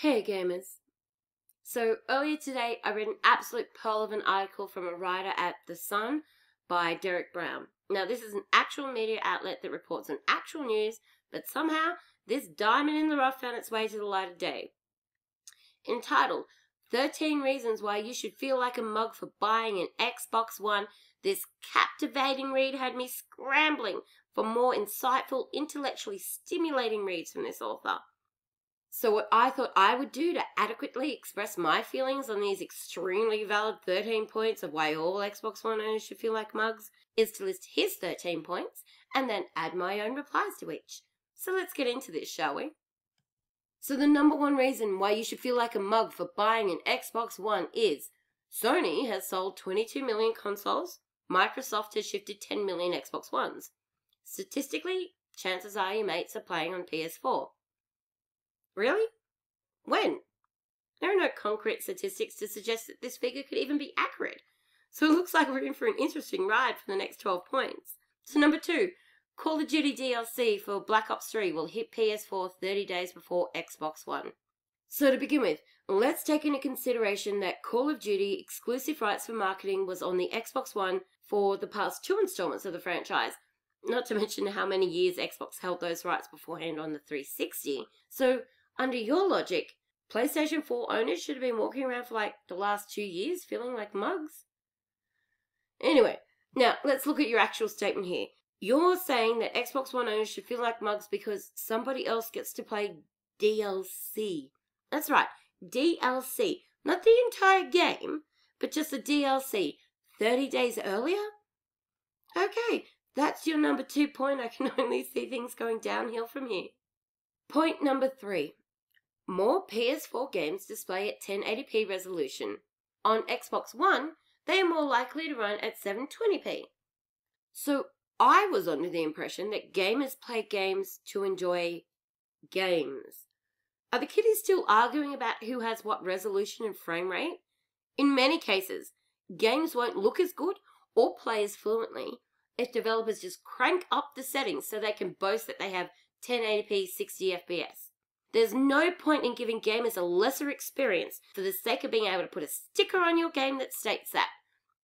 Hey gamers. So earlier today I read an absolute pearl of an article from a writer at The Sun by Derek Brown. Now this is an actual media outlet that reports on actual news, but somehow this diamond in the rough found its way to the light of day. Entitled 13 Reasons Why You Should Feel Like a Mug for Buying an Xbox One, this captivating read had me scrambling for more insightful, intellectually stimulating reads from this author. So what I thought I would do to adequately express my feelings on these extremely valid 13 points of why all Xbox One owners should feel like mugs is to list his 13 points and then add my own replies to each. So let's get into this, shall we? So the number one reason why you should feel like a mug for buying an Xbox One is Sony has sold 22 million consoles, Microsoft has shifted 10 million Xbox Ones. Statistically, chances are your mates are playing on PS4. Really? When? There are no concrete statistics to suggest that this figure could even be accurate. So it looks like we're in for an interesting ride for the next 12 points. So number 2, Call of Duty DLC for Black Ops 3 will hit PS4 30 days before Xbox One. So to begin with, let's take into consideration that Call of Duty exclusive rights for marketing was on the Xbox One for the past 2 installments of the franchise, not to mention how many years Xbox held those rights beforehand on the 360. So under your logic, PlayStation 4 owners should have been walking around for like the last 2 years feeling like mugs? Anyway, now let's look at your actual statement here. You're saying that Xbox One owners should feel like mugs because somebody else gets to play DLC. That's right, DLC. Not the entire game, but just the DLC 30 days earlier? Okay, that's your number 2 point. I can only see things going downhill from here. Point number 3. More PS4 games display at 1080p resolution. On Xbox One, they are more likely to run at 720p. So I was under the impression that gamers play games to enjoy games. Are the kiddies still arguing about who has what resolution and frame rate? In many cases, games won't look as good or play as fluently if developers just crank up the settings so they can boast that they have 1080p 60 FPS. There's no point in giving gamers a lesser experience for the sake of being able to put a sticker on your game that states that.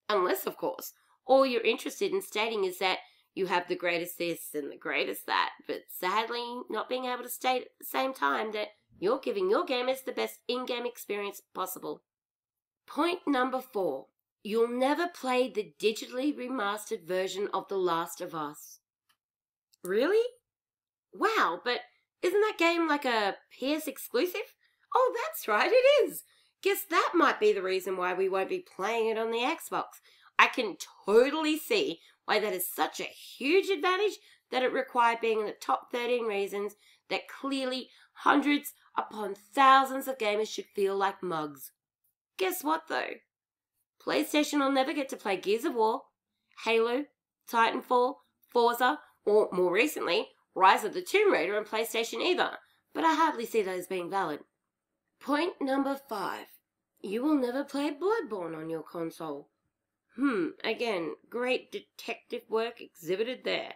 Unless, of course, all you're interested in stating is that you have the greatest this and the greatest that, but sadly not being able to state at the same time that you're giving your gamers the best in-game experience possible. Point number 4. You'll never play the digitally remastered version of The Last of Us. Really? Wow, but isn't that game like a PS exclusive? Oh, that's right, it is. Guess that might be the reason why we won't be playing it on the Xbox. I can totally see why that is such a huge advantage that it required being in the top 13 reasons that clearly hundreds upon thousands of gamers should feel like mugs. Guess what though? PlayStation will never get to play Gears of War, Halo, Titanfall, Forza, or more recently, Rise of the Tomb Raider on PlayStation either, but I hardly see those being valid. Point number 5. You will never play Bloodborne on your console. Again, great detective work exhibited there.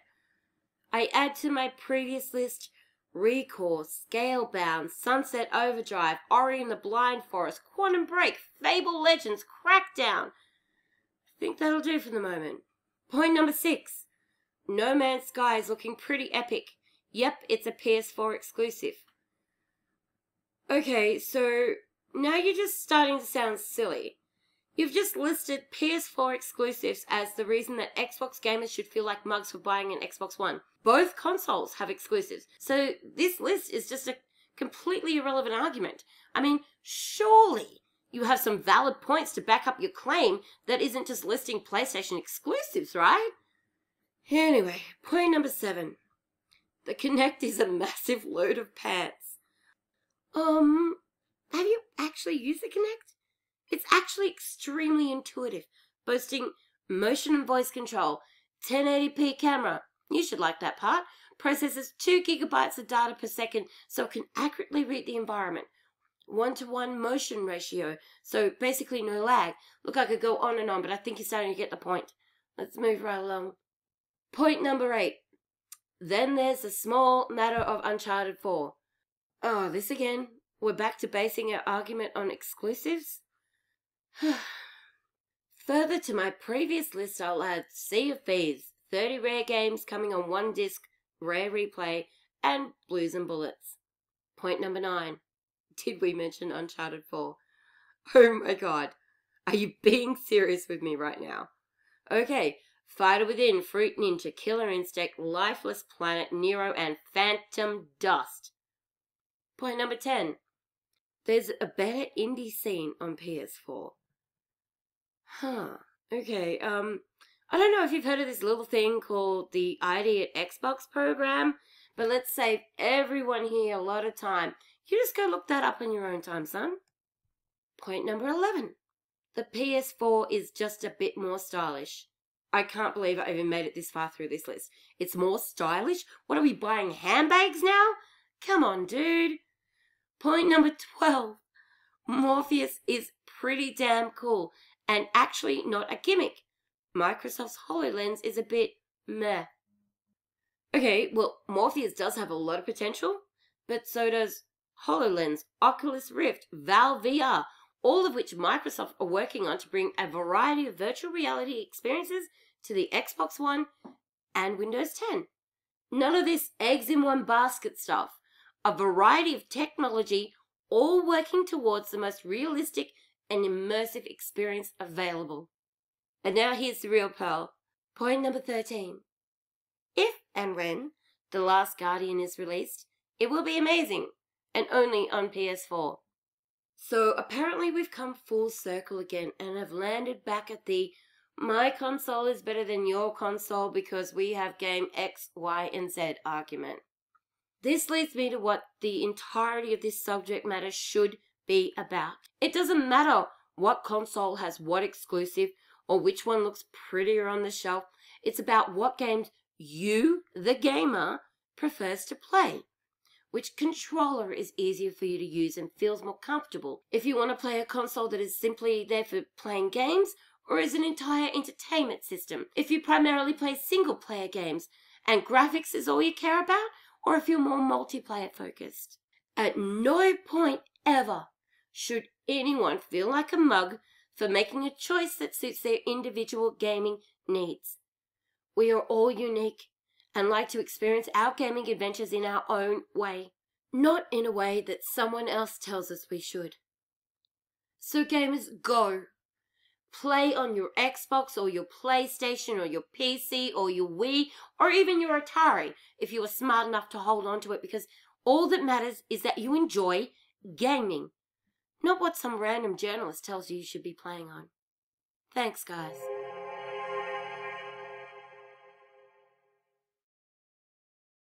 I add to my previous list Recore, Scalebound, Sunset Overdrive, Ori and the Blind Forest, Quantum Break, Fable Legends, Crackdown. I think that'll do for the moment. Point number 6. No Man's Sky is looking pretty epic. Yep, it's a PS4 exclusive. Okay, so now you're just starting to sound silly. You've just listed PS4 exclusives as the reason that Xbox gamers should feel like mugs for buying an Xbox One. Both consoles have exclusives, so this list is just a completely irrelevant argument. I mean, surely you have some valid points to back up your claim that isn't just listing PlayStation exclusives, right? Anyway, point number 7. The Kinect is a massive load of pants. Have you actually used the Kinect? It's actually extremely intuitive, boasting motion and voice control, 1080p camera, you should like that part, processes 2 gigabytes of data per second so it can accurately read the environment, 1-to-1 motion ratio, so basically no lag. Look, I could go on and on, but I think you're starting to get the point. Let's move right along. Point number 8. Then there's the small matter of Uncharted 4. Oh, this again. We're back to basing our argument on exclusives. Further to my previous list, I'll add Sea of Thieves, 30 rare games coming on one disc, rare replay, and Blues and Bullets. Point number 9. Did we mention Uncharted 4? Oh my god. Are you being serious with me right now? Okay, Fighter Within, Fruit Ninja, Killer Instinct, Lifeless Planet, Nero, and Phantom Dust. Point number 10. There's a better indie scene on PS4. Okay, I don't know if you've heard of this little thing called the ID at Xbox program, but let's save everyone here a lot of time. You just go look that up in your own time, son. Point number 11. The PS4 is just a bit more stylish. I can't believe I even made it this far through this list. It's more stylish? What are we buying, handbags now? Come on, dude. Point number 12. Morpheus is pretty damn cool and actually not a gimmick. Microsoft's HoloLens is a bit meh. Okay, well, Morpheus does have a lot of potential, but so does HoloLens, Oculus Rift, Valve VR, all of which Microsoft are working on to bring a variety of virtual reality experiences to the Xbox One and Windows 10. None of this eggs in one basket stuff. A variety of technology, all working towards the most realistic and immersive experience available. And now here's the real pearl. Point number 13. If and when The Last Guardian is released, it will be amazing, and only on PS4. So apparently we've come full circle again and have landed back at the my console is better than your console because we have game X, Y, and Z argument. This leads me to what the entirety of this subject matter should be about. It doesn't matter what console has what exclusive or which one looks prettier on the shelf. It's about what games you, the gamer, prefers to play. Which controller is easier for you to use and feels more comfortable? If you want to play a console that is simply there for playing games, or is an entire entertainment system? If you primarily play single-player games and graphics is all you care about, or if you're more multiplayer focused. At no point ever should anyone feel like a mug for making a choice that suits their individual gaming needs. We are all unique and like to experience our gaming adventures in our own way, not in a way that someone else tells us we should. So gamers, go. Play on your Xbox or your PlayStation or your PC or your Wii or even your Atari if you are smart enough to hold on to it, because all that matters is that you enjoy gaming, not what some random journalist tells you should be playing on. Thanks, guys.